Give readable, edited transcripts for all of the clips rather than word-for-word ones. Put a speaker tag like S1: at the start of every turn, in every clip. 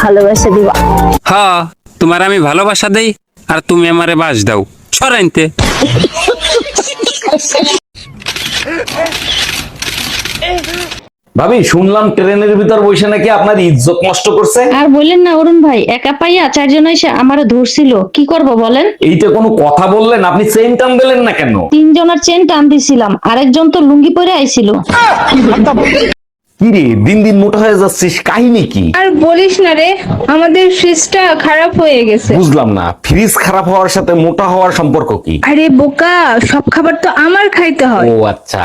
S1: ভালোবাসা দিবা।
S2: হ্যাঁ, তোমার আমি ভালোবাসা দেই আর তুমি আমারে বাস দাও সরাইতে।
S3: ভাবি শুনলাম ট্রেনের ভিতর বসে নাকি আপনার ইজ্জত নষ্ট করছে।
S1: আর বললেন না অরুণ ভাই, একা পাইয়া চারজন এসে আমারে ধরছিল, কি করব বলেন?
S3: এইটা কোনো কথা বললেন? আপনি চেইন টান দিলেন না কেন?
S1: তিনজনের চেন টান দিছিলাম, আরেকজন তো লুঙ্গি পরে আইছিল।
S3: কি রে, দিন দিন মোটা হয়ে যাচ্ছিস, কাহিনী কি?
S4: আর বলিস না রে, আমাদের ফ্রিজটা খারাপ হয়ে গেছে।
S3: বুঝলাম না, ফ্রিজ খারাপ হওয়ার সাথে মোটা হওয়ার সম্পর্ক কি?
S4: আরে বোকা, সব খাবার তো আমার খাইতে হয়।
S3: ও আচ্ছা।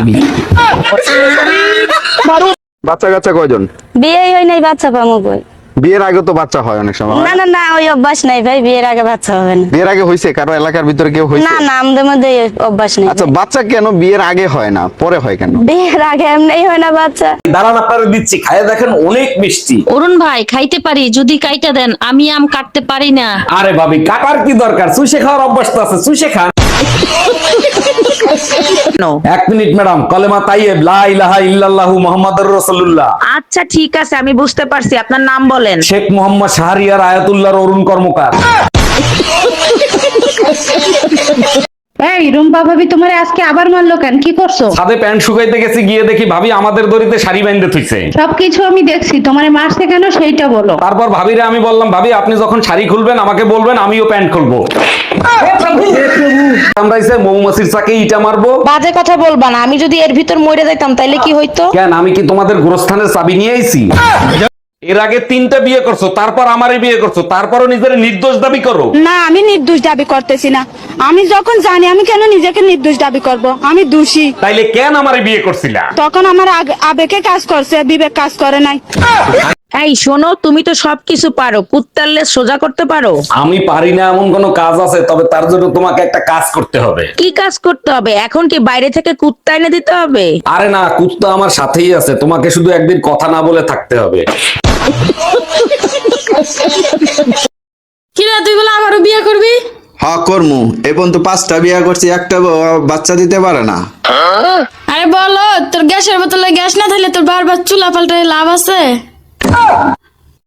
S5: বাচ্চা কাচ্চা কয়জন?
S6: বিয়ে হয় নাই, বাচ্চা পাবো কই?
S5: বিয়ের আগে তো বাচ্চা হয় অনেক সময়।
S6: না না না, ওই অভ্যাস নাই ভাই, বিয়ের আগে বাচ্চা হবে না।
S5: বিয়ের আগে হয়েছে কারো এলাকার ভিতরে কেউ হয়েছে?
S6: না না, আমাদের মধ্যে এই অভ্যাস নেই।
S5: আচ্ছা, বাচ্চা কেন বিয়ের আগে হয় না, পরে হয় কেন?
S6: বিয়ের আগে এমনি হয় না বাচ্চা।
S3: দাঁড়ান, আপনারা দিচ্ছি, খায় দেখেন, অনেক মিষ্টি।
S1: অরুণ ভাই খাইতে পারি, যদি কাইটা দেন, আমি আম কাটতে পারি না।
S3: আরে ভাবি, কাটার কি দরকার? চুষে খাওয়ার অভ্যাস তো আছে, চুষে খান। 1 মিনিট ম্যাডাম, কলেমা তাইয়েব লা ইলাহা ইল্লাল্লাহু মুহাম্মাদুর রাসূলুল্লাহ।
S7: আচ্ছা ঠিক আছে, আমি বুঝতে পারছি, আপনার নাম বলেন।
S3: শেখ মোহাম্মদ শাহরিয়ার আয়াতুল্লাহর অরুণ কর্মকার।
S4: এই রুম্পা ভাবি তোমারে আজকে আবার মারলো কেন? কি করছো?
S3: ছাদে প্যান্ট শুকাইতে গেছি, গিয়ে দেখি ভাবি আমাদের দড়িতে শাড়ি বাইন্ধে থুইছে।
S4: সবকিছু আমি দেখছি, তোমারে মারছে কেন সেইটা বলো।
S3: তারপর ভাবিরে আমি বললাম, ভাবি আপনি যখন শাড়ি খুলবেন আমাকে বলবেন, আমিও প্যান্ট খুলবো। আমরাইছে মৌমাছির চাকে ইটা মারবো।
S6: বাজে কথা বলবা না, আমি যদি এর ভিতর মরে যাইতাম তাইলে কি হইতো?
S3: কেন, আমি কি তোমাদের গোরস্থানের চাবি নিয়ে আইছি? এর আগে 3টা বিয়ে করছো, তারপর আমারই বিয়ে করছো, তারপরও নিজের নির্দোষ দাবি করো।
S8: না, আমি নির্দোষ দাবি করতেছি না। আমি যখন জানি, আমি কেন নিজেকে নির্দোষ দাবি করব? আমি দোষী।
S3: তাইলে কেন আমারই বিয়ে করছিলা?
S8: তখন আমার আবেগে কাজ করছে, বিবেক কাজ করে নাই।
S7: এই শোনো, তুমি তো সবকিছু পারো, কুত্তার লেজ সোজা করতে পারো।
S3: আমি পারি না এমন কোনো কাজ আছে, তবে তার জন্য তোমাকে একটা কাজ করতে হবে।
S7: কি কাজ করতে হবে? এখন কি বাইরে থেকে কুত্তা এনে দিতে হবে?
S3: আরে না, কুত্তা আমার সাথেই আছে, তোমাকে শুধু একদিন কথা না বলে থাকতে হবে।
S6: কিরা, তুই বলে আমারও বিয়ে করবি?
S5: হ্যাঁ করমু, এখন তো 5টা বিয়ে করছি, একটা বাচ্চা দিতে পারে না।
S6: আরে বলো, তোর গ্যাসের বোতলে গ্যাস না থাকলে তোর বারবার চুলা পাল্টায় লাভ আছে?